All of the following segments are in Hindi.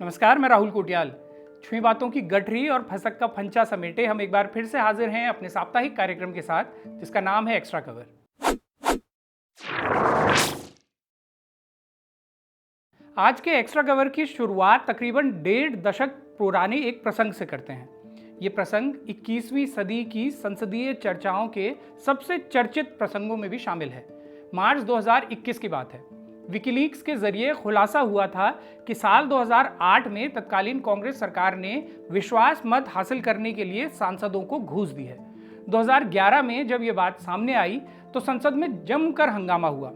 नमस्कार, मैं राहुल कोटियाल। छुई बातों की गठरी और फसक का फंचा समेटे हम एक बार फिर से हाजिर हैं अपने साप्ताहिक कार्यक्रम के साथ, जिसका नाम है एक्स्ट्रा कवर। आज के एक्स्ट्रा कवर की शुरुआत तकरीबन 1.5 दशक पुराने एक प्रसंग से करते हैं। ये प्रसंग 21वीं सदी की संसदीय चर्चाओं के सबसे चर्चित प्रसंगों में भी शामिल है। मार्च 2021 की बात है। विकीलीक्स के जरिए खुलासा हुआ था कि साल 2008 में तत्कालीन कांग्रेस सरकार ने विश्वास मत हासिल करने के लिए सांसदों को घूस दी है। 2011 में जब ये बात सामने आई तो संसद में जमकर हंगामा हुआ।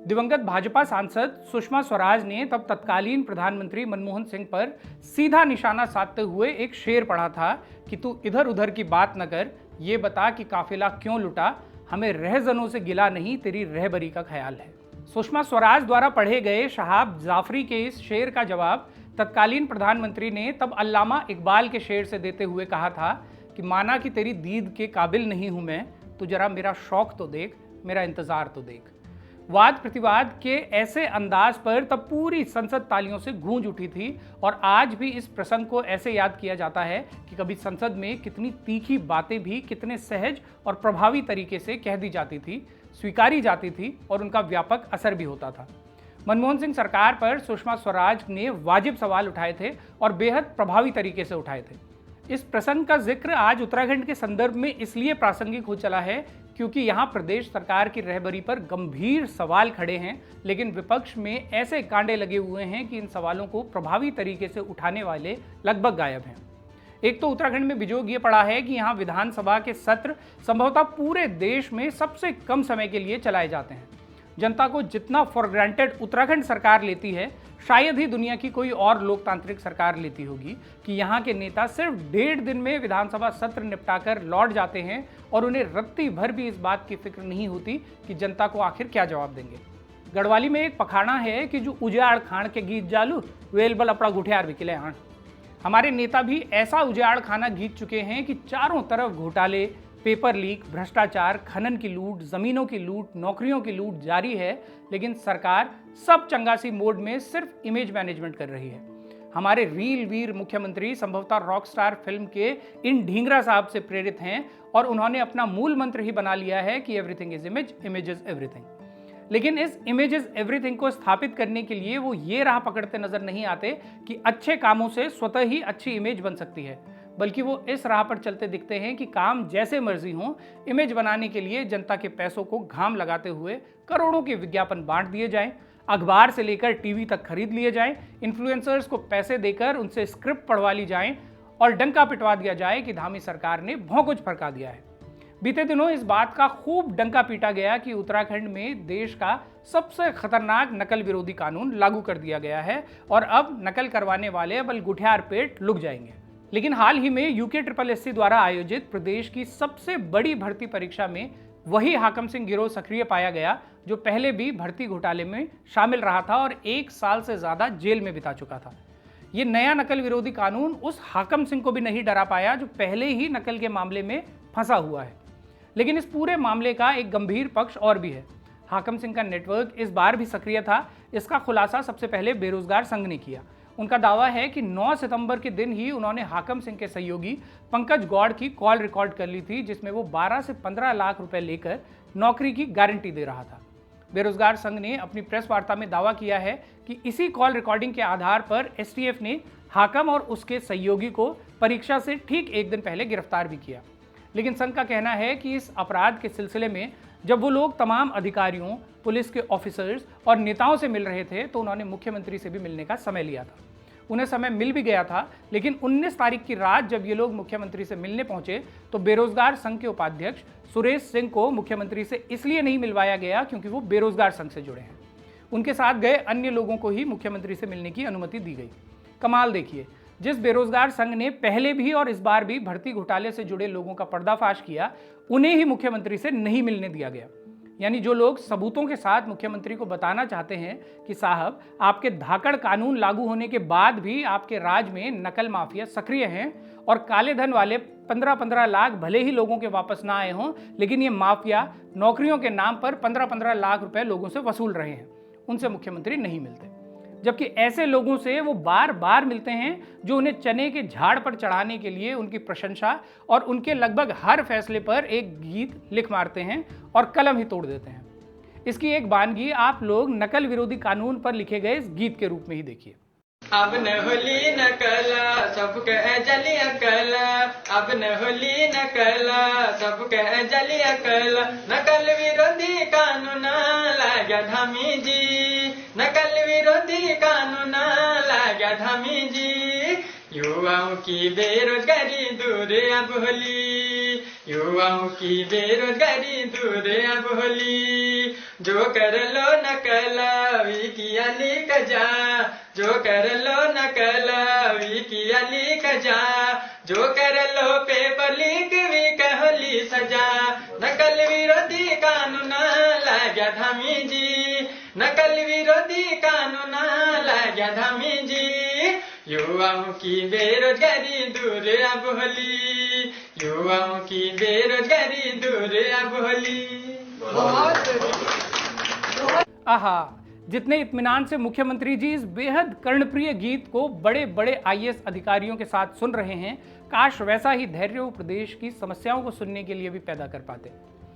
दिवंगत भाजपा सांसद सुषमा स्वराज ने तब तत्कालीन प्रधानमंत्री मनमोहन सिंह पर सीधा निशाना साधते हुए एक शेर पढ़ा था कि तू इधर उधर की बात न कर, ये बता कि काफिला क्यों लुटा, हमें रहजनों से गिला नहीं, तेरी रहबरी का ख्याल है। सुषमा स्वराज द्वारा पढ़े गए शहाब जाफरी के इस शेर का जवाब तत्कालीन प्रधानमंत्री ने तब अल्लामा इकबाल के शेर से देते हुए कहा था कि माना कि तेरी दीद के काबिल नहीं हूं मैं, तो जरा मेरा शौक तो देख, मेरा इंतजार तो देख। वाद प्रतिवाद के ऐसे अंदाज पर तब पूरी संसद तालियों से गूंज उठी थी और आज भी इस प्रसंग को ऐसे याद किया जाता है कि कभी संसद में कितनी तीखी बातें भी कितने सहज और प्रभावी तरीके से कह दी जाती थी, स्वीकारी जाती थी और उनका व्यापक असर भी होता था। मनमोहन सिंह सरकार पर सुषमा स्वराज ने वाजिब सवाल उठाए थे और बेहद प्रभावी तरीके से उठाए थे। इस प्रसंग का जिक्र आज उत्तराखंड के संदर्भ में इसलिए प्रासंगिक हो चला है क्योंकि यहाँ प्रदेश सरकार की रहबरी पर गंभीर सवाल खड़े हैं, लेकिन विपक्ष में ऐसे कांडे लगे हुए हैं कि इन सवालों को प्रभावी तरीके से उठाने वाले लगभग गायब हैं। एक तो उत्तराखंड में बिजोग ये पड़ा है कि यहाँ विधानसभा के सत्र संभवतः पूरे देश में सबसे कम समय के लिए चलाए जाते हैं। जनता को जितना फॉर ग्रांटेड उत्तराखंड सरकार लेती है, शायद ही दुनिया की कोई और लोकतांत्रिक सरकार लेती होगी कि यहाँ के नेता सिर्फ 1.5 दिन में विधानसभा सत्र निपटाकर लौट जाते हैं और उन्हें रत्ती भर भी इस बात की फिक्र नहीं होती कि जनता को आखिर क्या जवाब देंगे। गढ़वाली में एक पखाना है कि जो उजाड़ खान के गीत जालू वेलबल अपना गुठियार विकिले आण। हमारे नेता भी ऐसा उजाड़ खाना गीत चुके हैं कि चारों तरफ घोटाले, पेपर लीक, भ्रष्टाचार, खनन की लूट, जमीनों की लूट, नौकरियों की लूट जारी है, लेकिन सरकार सब चंगासी मोड में सिर्फ इमेज मैनेजमेंट कर रही है। हमारे रील वीर मुख्यमंत्री संभवतः रॉकस्टार फिल्म के इन ढींगरा साहब से प्रेरित हैं और उन्होंने अपना मूल मंत्र ही बना लिया है कि everything is image, image is everything. लेकिन इस इमेज इज एवरीथिंग को स्थापित करने के लिए वो ये राह पकड़ते नजर नहीं आते कि अच्छे कामों से स्वतः ही अच्छी इमेज बन सकती है, बल्कि वो इस राह पर चलते दिखते हैं कि काम जैसे मर्जी हो, इमेज बनाने के लिए जनता के पैसों को घाम लगाते हुए करोड़ों के विज्ञापन बांट दिए जाएं, अखबार से लेकर टीवी तक खरीद लिए जाएं, इन्फ्लुएंसर्स को पैसे देकर उनसे स्क्रिप्ट पढ़वा ली जाएं और डंका पिटवा दिया जाए कि धामी सरकार ने भौंकुच फड़का दिया है। बीते दिनों इस बात का खूब डंका पीटा गया कि उत्तराखंड में देश का सबसे खतरनाक नकल विरोधी कानून लागू कर दिया गया है और अब नकल करवाने वाले अब गुठियार पेट लुक जाएंगे। लेकिन हाल ही में UKSSC द्वारा आयोजित प्रदेश की सबसे बड़ी भर्ती परीक्षा में वही हाकम सिंह गिरोह सक्रिय पाया गया जो पहले भी भर्ती घोटाले में शामिल रहा था और 1 साल से ज्यादा जेल में बिता चुका था। ये नया नकल विरोधी कानून उस हाकम सिंह को भी नहीं डरा पाया जो पहले ही नकल के मामले में फंसा हुआ है। लेकिन इस पूरे मामले का एक गंभीर पक्ष और भी है। हाकम सिंह का नेटवर्क इस बार भी सक्रिय था। इसका खुलासा सबसे पहले बेरोजगार संघ ने किया। उनका दावा है कि 9 सितंबर के दिन ही उन्होंने हाकम सिंह के सहयोगी पंकज गौड़ की कॉल रिकॉर्ड कर ली थी, जिसमें वो 12 से 15 लाख रुपए लेकर नौकरी की गारंटी दे रहा था। बेरोजगार संघ ने अपनी प्रेस वार्ता में दावा किया है कि इसी कॉल रिकॉर्डिंग के आधार पर STF ने हाकम और उसके सहयोगी को परीक्षा से ठीक 1 दिन पहले गिरफ्तार भी किया। लेकिन संघ का कहना है कि इस अपराध के सिलसिले में जब वो लोग तमाम अधिकारियों, पुलिस के ऑफिसर्स और नेताओं से मिल रहे थे तो उन्होंने मुख्यमंत्री से भी मिलने का समय लिया था। उन्हें समय मिल भी गया था, लेकिन 19 तारीख की रात जब ये लोग मुख्यमंत्री से मिलने पहुंचे तो बेरोजगार संघ के उपाध्यक्ष सुरेश सिंह को मुख्यमंत्री से इसलिए नहीं मिलवाया गया क्योंकि वो बेरोजगार संघ से जुड़े हैं। उनके साथ गए अन्य लोगों को ही मुख्यमंत्री से मिलने की अनुमति दी गई। कमाल देखिए, जिस बेरोजगार संघ ने पहले भी और इस बार भी भर्ती घोटाले से जुड़े लोगों का पर्दाफाश किया, उन्हें ही मुख्यमंत्री से नहीं मिलने दिया गया। यानी जो लोग सबूतों के साथ मुख्यमंत्री को बताना चाहते हैं कि साहब आपके धाकड़ कानून लागू होने के बाद भी आपके राज में नकल माफिया सक्रिय हैं और काले धन वाले 15-15 लाख भले ही लोगों के वापस ना आए हों, लेकिन ये माफिया नौकरियों के नाम पर 15-15 लाख रुपए लोगों से वसूल रहे हैं, उनसे मुख्यमंत्री नहीं मिलते। जबकि ऐसे लोगों से वो बार बार मिलते हैं जो उन्हें चने के झाड़ पर चढ़ाने के लिए उनकी प्रशंसा और उनके लगभग हर फैसले पर एक गीत लिख मारते हैं और कलम ही तोड़ देते हैं। इसकी एक वानगी आप लोग नकल विरोधी कानून पर लिखे गए इस गीत के रूप में ही देखिए। अब न होली नकल सबके जली अकल, अब न होली नकल सबके जली अकल, नकल विरोधी कानून लाग्या धामी जी, नकल विरोधी कानून लाग्या धामी जी। युवाओं की बेरोजगारी दूर अब होली, युवाओं की बेरोजगारी दूर अब होली। जो कर लो नकल वी किया लिख जा, जो कर लो नकल वी किया लिख जा, जो कर लो पेपर लीक वी कहली सजा। नकल विरोधी कानून लाग्या धामी जी, नकल विरोधी कानून लाग्या धामी जी। युवाओं की बेरोजगारी दूर अब होली, युवाओं की बेरोजगारी दूर अब होली। आहा, जितने इत्मीनान से मुख्यमंत्री जी इस बेहद कर्णप्रिय गीत को बड़े बड़े आईएएस अधिकारियों के साथ सुन रहे हैं, काश वैसा ही धैर्य वो प्रदेश की समस्याओं को सुनने के लिए भी पैदा कर पाते।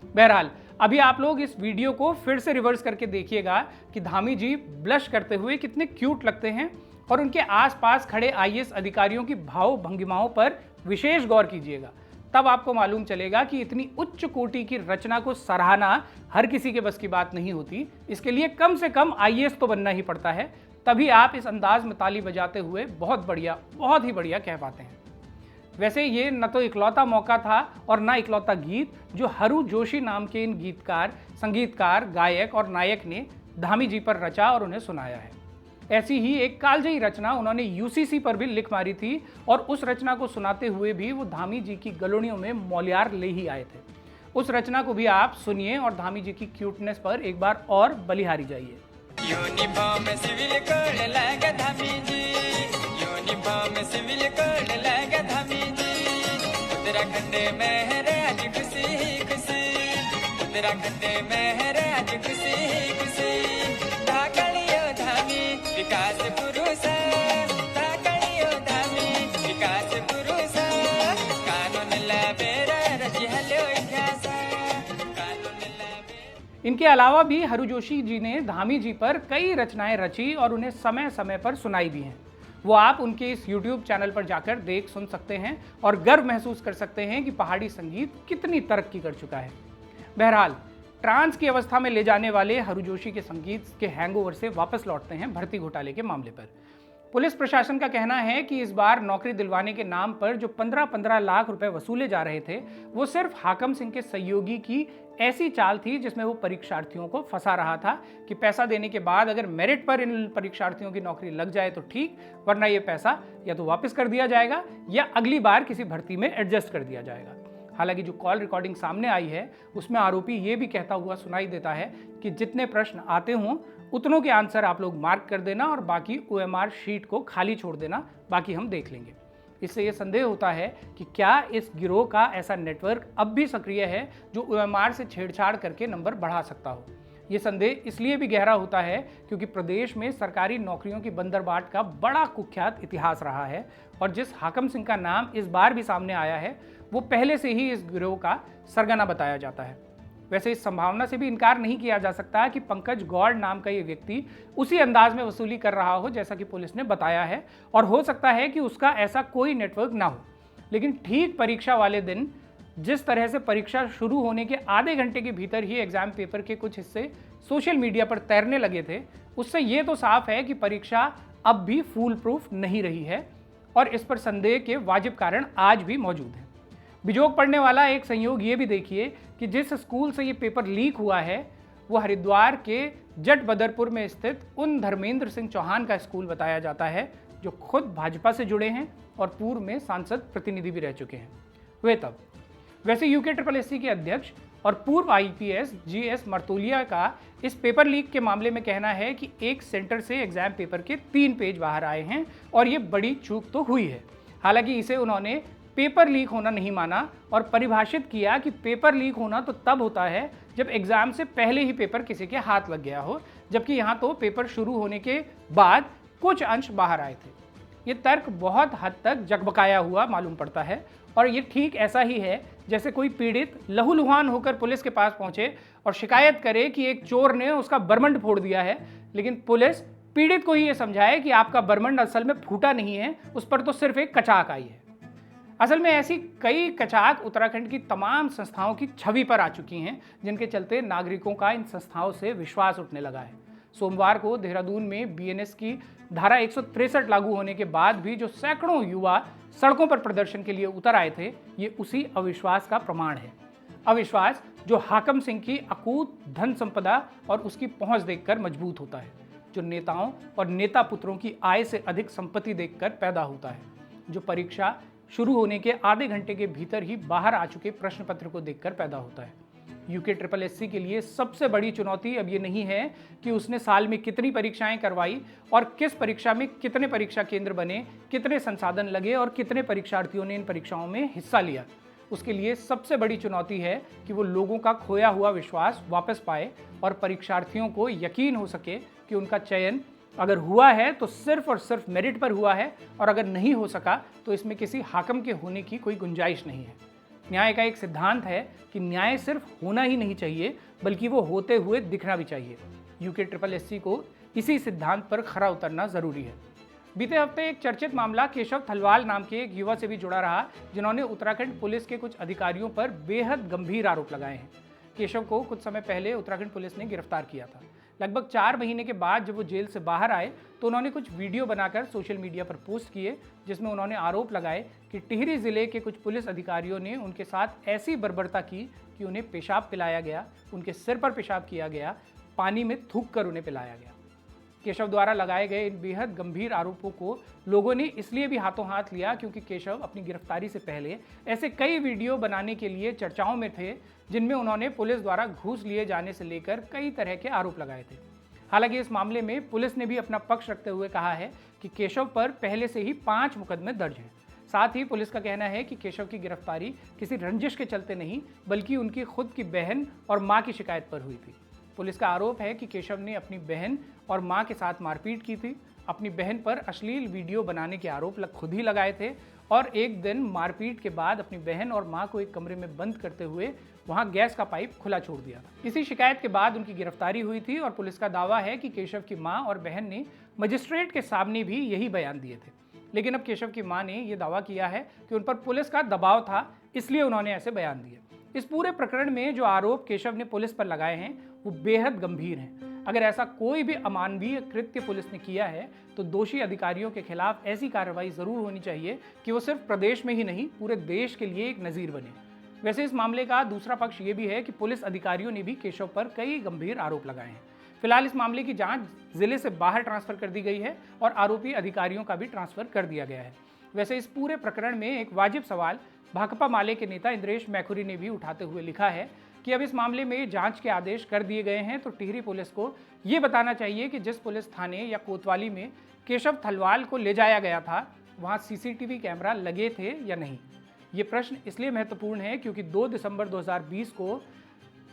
बहरहाल, अभी आप लोग इस वीडियो को फिर से रिवर्स करके देखिएगा कि धामी जी ब्लश करते हुए कितने क्यूट लगते हैं और उनके आसपास खड़े आईएएस अधिकारियों की भाव भंगिमाओं पर विशेष गौर कीजिएगा। तब आपको मालूम चलेगा कि इतनी उच्च कोटि की रचना को सराहना हर किसी के बस की बात नहीं होती। इसके लिए कम से कम आईएएस तो बनना ही पड़ता है, तभी आप इस अंदाज में ताली बजाते हुए बहुत बढ़िया, बहुत ही बढ़िया कह पाते हैं। वैसे ये न तो इकलौता मौका था और न इकलौता गीत जो हरू जोशी नाम के इन गीतकार, संगीतकार, गायक और नायक ने धामी जी पर रचा और उन्हें सुनाया है। ऐसी ही एक कालजयी रचना उन्होंने यूसीसी पर भी लिख मारी थी और उस रचना को सुनाते हुए भी वो धामी जी की गलोनियों में मौलियार ले ही आए थे। उस रचना को भी आप सुनिए और धामी जी की क्यूटनेस पर एक बार और बलिहारी जाइए। यूनिफॉर्म सिविल कोड लगा धामी जी, यूनिफॉर्म सिविल कोड लगा धामी जी। उत्तराखंड में है रे आज खुशी खुशी, उत्तराखंड में है रे आज खुशी खुशी। धाकड़ियो धामी विकास पुरुष, धाकड़ियो धामी विकास पुरुष। कानून लाबेरा रची हलो इतिहास, कानून लाबेरा। इनके अलावा भी हरू जोशी जी ने धामी जी पर कई रचनाएं रची और उन्हें समय समय पर सुनाई भी हैं। वो आप उनके इस YouTube चैनल पर जाकर देख सुन सकते हैं और गर्व महसूस कर सकते हैं कि पहाड़ी संगीत कितनी तरक्की कर चुका है। बहरहाल, ट्रांस की अवस्था में ले जाने वाले हरू जोशी के संगीत के हैंगओवर से वापस लौटते हैं भर्ती घोटाले के मामले पर। पुलिस प्रशासन का कहना है कि इस बार नौकरी दिलवाने के नाम पर जो 15-15 लाख रुपए वसूले जा रहे थे, वो सिर्फ हाकम सिंह के सहयोगी की ऐसी चाल थी जिसमें वो परीक्षार्थियों को फंसा रहा था कि पैसा देने के बाद अगर मेरिट पर इन परीक्षार्थियों की नौकरी लग जाए तो ठीक, वरना ये पैसा या तो वापस कर दिया जाएगा या अगली बार किसी भर्ती में एडजस्ट कर दिया जाएगा। हालांकि जो कॉल रिकॉर्डिंग सामने आई है उसमें आरोपी ये भी कहता हुआ सुनाई देता है कि जितने प्रश्न आते हों उतनों के आंसर आप लोग मार्क कर देना और बाकी OMR शीट को खाली छोड़ देना, बाकी हम देख लेंगे। इससे ये संदेह होता है कि क्या इस गिरोह का ऐसा नेटवर्क अब भी सक्रिय है जो OMR से छेड़छाड़ करके नंबर बढ़ा सकता हो। ये संदेह इसलिए भी गहरा होता है क्योंकि प्रदेश में सरकारी नौकरियों की बंदरबाट का बड़ा कुख्यात इतिहास रहा है और जिस हाकम सिंह का नाम इस बार भी सामने आया है वो पहले से ही इस गिरोह का सरगना बताया जाता है। वैसे इस संभावना से भी इनकार नहीं किया जा सकता कि पंकज गौड़ नाम का ये व्यक्ति उसी अंदाज में वसूली कर रहा हो जैसा कि पुलिस ने बताया है, और हो सकता है कि उसका ऐसा कोई नेटवर्क ना हो। लेकिन ठीक परीक्षा वाले दिन जिस तरह से परीक्षा शुरू होने के आधे घंटे के भीतर ही एग्जाम पेपर के कुछ हिस्से सोशल मीडिया पर तैरने लगे थे, उससे ये तो साफ है कि परीक्षा अब भी फूल प्रूफ नहीं रही है और इस पर संदेह के वाजिब कारण आज भी मौजूद हैं। बिजोग पड़ने वाला एक संयोग ये भी देखिए कि जिस स्कूल से ये पेपर लीक हुआ है वो हरिद्वार के जट बदरपुर में स्थित उन धर्मेंद्र सिंह चौहान का स्कूल बताया जाता है जो खुद भाजपा से जुड़े हैं और पूर्व में सांसद प्रतिनिधि भी रह चुके हैं। वे तब वैसे UKSSC के अध्यक्ष और पूर्व IPS GS मर्तोलिया का इस पेपर लीक के मामले में कहना है कि एक सेंटर से एग्जाम पेपर के 3 पेज बाहर आए हैं और ये बड़ी चूक तो हुई है। हालांकि इसे उन्होंने पेपर लीक होना नहीं माना और परिभाषित किया कि पेपर लीक होना तो तब होता है जब एग्जाम से पहले ही पेपर किसी के हाथ लग गया हो, जबकि यहाँ तो पेपर शुरू होने के बाद कुछ अंश बाहर आए थे। ये तर्क बहुत हद तक जगबकाया हुआ मालूम पड़ता है और ये ठीक ऐसा ही है जैसे कोई पीड़ित लहूलुहान होकर पुलिस के पास पहुंचे और शिकायत करे कि एक चोर ने उसका बरमंड फोड़ दिया है, लेकिन पुलिस पीड़ित को ही ये समझाए कि आपका बरमंड असल में फूटा नहीं है, उस पर तो सिर्फ एक कचाक आई है। असल में ऐसी कई कचाक उत्तराखंड की तमाम संस्थाओं की छवि पर आ चुकी हैं, जिनके चलते नागरिकों का इन संस्थाओं से विश्वास उठने लगा है। सोमवार को देहरादून में बीएनएस की धारा 163 लागू होने के बाद भी जो सैकड़ों युवा सड़कों पर प्रदर्शन के लिए उतर आए थे, ये उसी अविश्वास का प्रमाण है। अविश्वास जो हाकम सिंह की अकूत धन संपदा और उसकी पहुंच देखकर मजबूत होता है, जो नेताओं और नेता पुत्रों की आय से अधिक संपत्ति देखकर पैदा होता है, जो परीक्षा शुरू होने के आधे घंटे के भीतर ही बाहर आ चुके प्रश्न पत्र को देखकर पैदा होता है। यूके SSSC के लिए सबसे बड़ी चुनौती अब ये नहीं है कि उसने साल में कितनी परीक्षाएं करवाई और किस परीक्षा में कितने परीक्षा केंद्र बने, कितने संसाधन लगे और कितने परीक्षार्थियों ने इन परीक्षाओं में हिस्सा लिया। उसके लिए सबसे बड़ी चुनौती है कि वो लोगों का खोया हुआ विश्वास वापस पाए और परीक्षार्थियों को यकीन हो सके कि उनका चयन अगर हुआ है तो सिर्फ और सिर्फ मेरिट पर हुआ है और अगर नहीं हो सका तो इसमें किसी हाकम के होने की कोई गुंजाइश नहीं है। न्याय का एक सिद्धांत है कि न्याय सिर्फ होना ही नहीं चाहिए बल्कि वो होते हुए दिखना भी चाहिए। यूके SSSC को इसी सिद्धांत पर खरा उतरना जरूरी है। बीते हफ्ते एक चर्चित मामला केशव थलवाल नाम के एक युवा से भी जुड़ा रहा, जिन्होंने उत्तराखंड पुलिस के कुछ अधिकारियों पर बेहद गंभीर आरोप लगाए हैं। केशव को कुछ समय पहले उत्तराखंड पुलिस ने गिरफ्तार किया था। लगभग 4 महीने के बाद जब वो जेल से बाहर आए तो उन्होंने कुछ वीडियो बनाकर सोशल मीडिया पर पोस्ट किए, जिसमें उन्होंने आरोप लगाए कि टिहरी जिले के कुछ पुलिस अधिकारियों ने उनके साथ ऐसी बर्बरता की कि उन्हें पेशाब पिलाया गया, उनके सिर पर पेशाब किया गया, पानी में थूक कर उन्हें पिलाया गया। केशव द्वारा लगाए गए इन बेहद गंभीर आरोपों को लोगों ने इसलिए भी हाथों हाथ लिया क्योंकि केशव अपनी गिरफ्तारी से पहले ऐसे कई वीडियो बनाने के लिए चर्चाओं में थे, जिनमें उन्होंने पुलिस द्वारा घूस लिए जाने से लेकर कई तरह के आरोप लगाए थे। हालांकि इस मामले में पुलिस ने भी अपना पक्ष रखते हुए कहा है कि केशव पर पहले से ही 5 मुकदमे दर्ज हैं। साथ ही पुलिस का कहना है कि केशव की गिरफ्तारी किसी रंजिश के चलते नहीं बल्कि उनकी खुद की बहन और मां की शिकायत पर हुई थी। पुलिस का आरोप है कि केशव ने अपनी बहन और मां के साथ मारपीट की थी, अपनी बहन पर अश्लील वीडियो बनाने के आरोप खुद ही लगाए थे और एक दिन मारपीट के बाद अपनी बहन और मां को एक कमरे में बंद करते हुए वहां गैस का पाइप खुला छोड़ दिया था। इसी शिकायत के बाद उनकी गिरफ्तारी हुई थी और पुलिस का दावा है कि केशव की मां और बहन ने मजिस्ट्रेट के सामने भी यही बयान दिए थे। लेकिन अब केशव की मां ने यह दावा किया है कि उन पर पुलिस का दबाव था, इसलिए उन्होंने ऐसे बयान दिए। इस पूरे प्रकरण में जो आरोप केशव ने पुलिस पर लगाए हैं वो बेहद गंभीर हैं। अगर ऐसा कोई भी अमानवीय कृत्य पुलिस ने किया है तो दोषी अधिकारियों के खिलाफ ऐसी कार्रवाई जरूर होनी चाहिए कि वो सिर्फ प्रदेश में ही नहीं पूरे देश के लिए एक नजीर बने। वैसे इस मामले का दूसरा पक्ष ये भी है कि पुलिस अधिकारियों ने भी केशव पर कई गंभीर आरोप लगाए हैं। फिलहाल इस मामले की जांच जिले से बाहर ट्रांसफर कर दी गई है और आरोपी अधिकारियों का भी ट्रांसफर कर दिया गया है। वैसे इस पूरे प्रकरण में एक वाजिब सवाल भाकपा माले के नेता इंद्रेश मैखुरी ने भी उठाते हुए लिखा है कि अब इस मामले में जांच के आदेश कर दिए गए हैं तो टिहरी पुलिस को ये बताना चाहिए कि जिस पुलिस थाने या कोतवाली में केशव थलवाल को ले जाया गया था वहां सीसीटीवी कैमरा लगे थे या नहीं। ये प्रश्न इसलिए महत्वपूर्ण है क्योंकि 2 दिसंबर 2020 को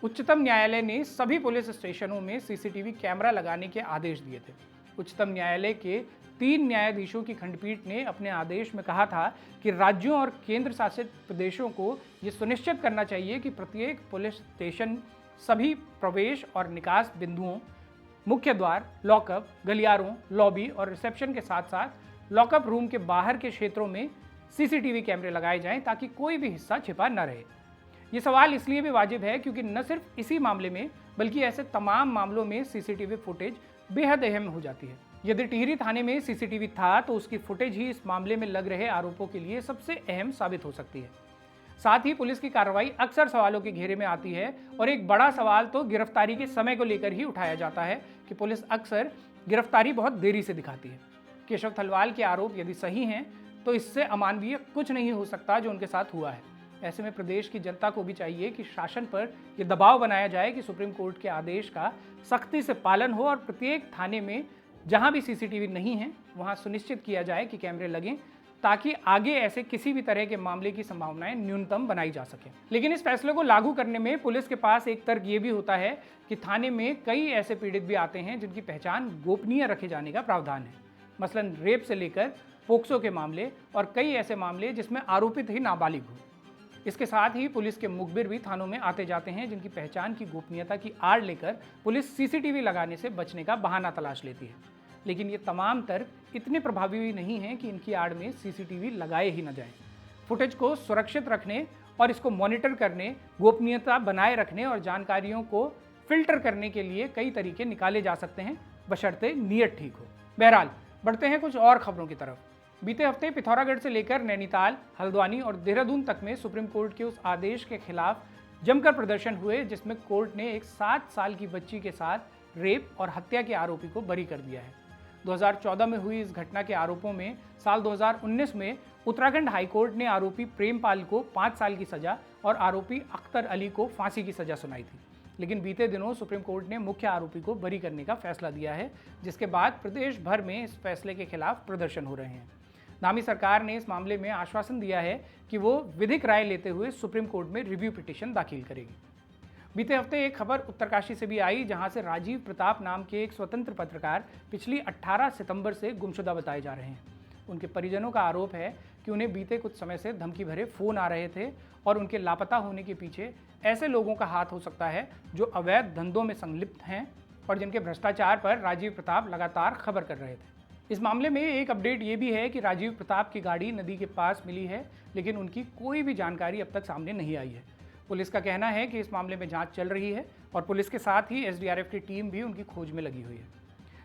उच्चतम न्यायालय ने सभी पुलिस स्टेशनों में सीसीटीवी कैमरा लगाने के आदेश दिए थे। उच्चतम न्यायालय के 3 न्यायाधीशों की खंडपीठ ने अपने आदेश में कहा था कि राज्यों और केंद्र शासित प्रदेशों को ये सुनिश्चित करना चाहिए कि प्रत्येक पुलिस स्टेशन सभी प्रवेश और निकास बिंदुओं, मुख्य द्वार, लॉकअप, गलियारों, लॉबी और रिसेप्शन के साथ साथ लॉकअप रूम के बाहर के क्षेत्रों में सीसीटीवी कैमरे लगाए जाएं ताकि कोई भी हिस्सा छिपा न रहे। ये सवाल इसलिए भी वाजिब है क्योंकि न सिर्फ इसी मामले में बल्कि ऐसे तमाम मामलों में सीसीटीवी फुटेज बेहद अहम हो जाती है। यदि टिहरी थाने में सीसीटीवी था तो उसकी फुटेज ही इस मामले में लग रहे आरोपों के लिए सबसे अहम साबित हो सकती है। साथ ही पुलिस की कार्रवाई अक्सर सवालों के घेरे में आती है और एक बड़ा सवाल तो गिरफ्तारी के समय को लेकर ही उठाया जाता है कि पुलिस अक्सर गिरफ्तारी बहुत देरी से दिखाती है। केशव थलवाल के आरोप यदि सही हैं तो इससे अमानवीय कुछ नहीं हो सकता जो उनके साथ हुआ है। ऐसे में प्रदेश की जनता को भी चाहिए कि शासन पर यह दबाव बनाया जाए कि सुप्रीम कोर्ट के आदेश का सख्ती से पालन हो और प्रत्येक थाने में जहां भी सीसीटीवी नहीं है वहां सुनिश्चित किया जाए कि कैमरे लगें ताकि आगे ऐसे किसी भी तरह के मामले की संभावनाएं न्यूनतम बनाई जा सके। लेकिन इस फैसले को लागू करने में पुलिस के पास एक तर्क ये भी होता है कि थाने में कई ऐसे पीड़ित भी आते हैं जिनकी पहचान गोपनीय रखे जाने का प्रावधान है। मसलन रेप से लेकर पोक्सो के मामले और कई ऐसे मामले जिसमें आरोपित ही नाबालिग हो। इसके साथ ही पुलिस के मुखबिर भी थानों में आते जाते हैं जिनकी पहचान की गोपनीयता की आड़ लेकर पुलिस सीसीटीवी लगाने से बचने का बहाना तलाश लेती है। लेकिन ये तमाम तर्क इतने प्रभावी भी नहीं हैं कि इनकी आड़ में सीसीटीवी लगाए ही न जाएं। फुटेज को सुरक्षित रखने और इसको मॉनिटर करने, गोपनीयता बनाए रखने और जानकारियों को फिल्टर करने के लिए कई तरीके निकाले जा सकते हैं, बशर्ते नीयत ठीक हो। बहरहाल बढ़ते हैं कुछ और खबरों की तरफ। बीते हफ्ते पिथौरागढ़ से लेकर नैनीताल, हल्द्वानी और देहरादून तक में सुप्रीम कोर्ट के उस आदेश के खिलाफ जमकर प्रदर्शन हुए जिसमें कोर्ट ने एक 7 साल की बच्ची के साथ रेप और हत्या के आरोपी को बरी कर दिया है। 2014 में हुई इस घटना के आरोपों में साल 2019 में उत्तराखंड हाईकोर्ट ने आरोपी प्रेमपाल को 5 साल की सजा और आरोपी अख्तर अली को फांसी की सजा सुनाई थी। लेकिन बीते दिनों सुप्रीम कोर्ट ने मुख्य आरोपी को बरी करने का फैसला दिया है, जिसके बाद प्रदेश भर में इस फैसले के खिलाफ प्रदर्शन हो रहे हैं। धामी सरकार ने इस मामले में आश्वासन दिया है कि वो विधिक राय लेते हुए सुप्रीम कोर्ट में रिव्यू पिटीशन दाखिल करेगी। बीते हफ्ते एक खबर उत्तरकाशी से भी आई, जहां से राजीव प्रताप नाम के एक स्वतंत्र पत्रकार पिछली 18 सितंबर से गुमशुदा बताए जा रहे हैं। उनके परिजनों का आरोप है कि उन्हें बीते कुछ समय से धमकी भरे फोन आ रहे थे और उनके लापता होने के पीछे ऐसे लोगों का हाथ हो सकता है जो अवैध धंधों में संलिप्त हैं और जिनके भ्रष्टाचार पर राजीव प्रताप लगातार खबर कर रहे थे। इस मामले में एक अपडेट ये भी है कि राजीव प्रताप की गाड़ी नदी के पास मिली है, लेकिन उनकी कोई भी जानकारी अब तक सामने नहीं आई है। पुलिस का कहना है कि इस मामले में जांच चल रही है और पुलिस के साथ ही एसडीआरएफ की टीम भी उनकी खोज में लगी हुई है।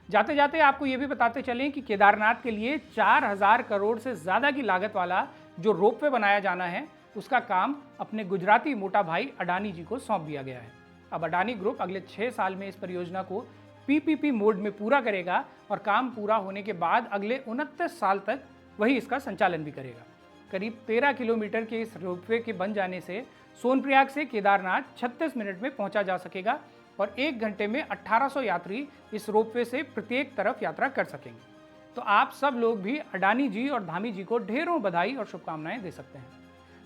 जाते जाते आपको ये भी बताते चलें कि केदारनाथ के लिए 4000 करोड़ से ज़्यादा की लागत वाला जो रोपवे बनाया जाना है, उसका काम अपने गुजराती मोटा भाई अडानी जी को सौंप दिया गया है। अब अडानी ग्रुप अगले 6 साल में इस परियोजना को पीपीपी मोड में पूरा करेगा और काम पूरा होने के बाद अगले 29 साल तक वही इसका संचालन भी करेगा। करीब 13 किलोमीटर के इस रोपवे के बन जाने से सोनप्रयाग से केदारनाथ 36 मिनट में पहुंचा जा सकेगा और 1 घंटे में 1800 यात्री इस रोपवे से प्रत्येक तरफ यात्रा कर सकेंगे। तो आप सब लोग भी अडानी जी और धामी जी को ढेरों बधाई और शुभकामनाएं दे सकते हैं।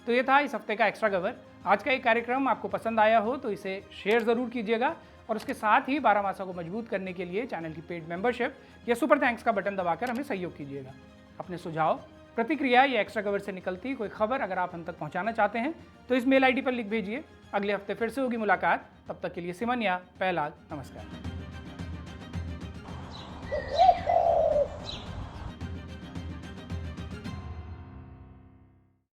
तो ये था इस हफ्ते का एक्स्ट्रा खबर। आज का ये कार्यक्रम आपको पसंद आया हो तो इसे शेयर ज़रूर कीजिएगा और उसके साथ ही बारामासा को मजबूत करने के लिए चैनल की पेड मेंबरशिप या सुपर थैंक्स का बटन दबाकर हमें सहयोग कीजिएगा। अपने सुझाव, प्रतिक्रिया या एक्स्ट्रा कवर से निकलती कोई खबर अगर आप हम तक पहुंचाना चाहते हैं तो इस मेल आईडी पर लिख भेजिए। अगले हफ्ते फिर से होगी मुलाकात। तब तक के लिए सिमन या पहलाद, नमस्कार।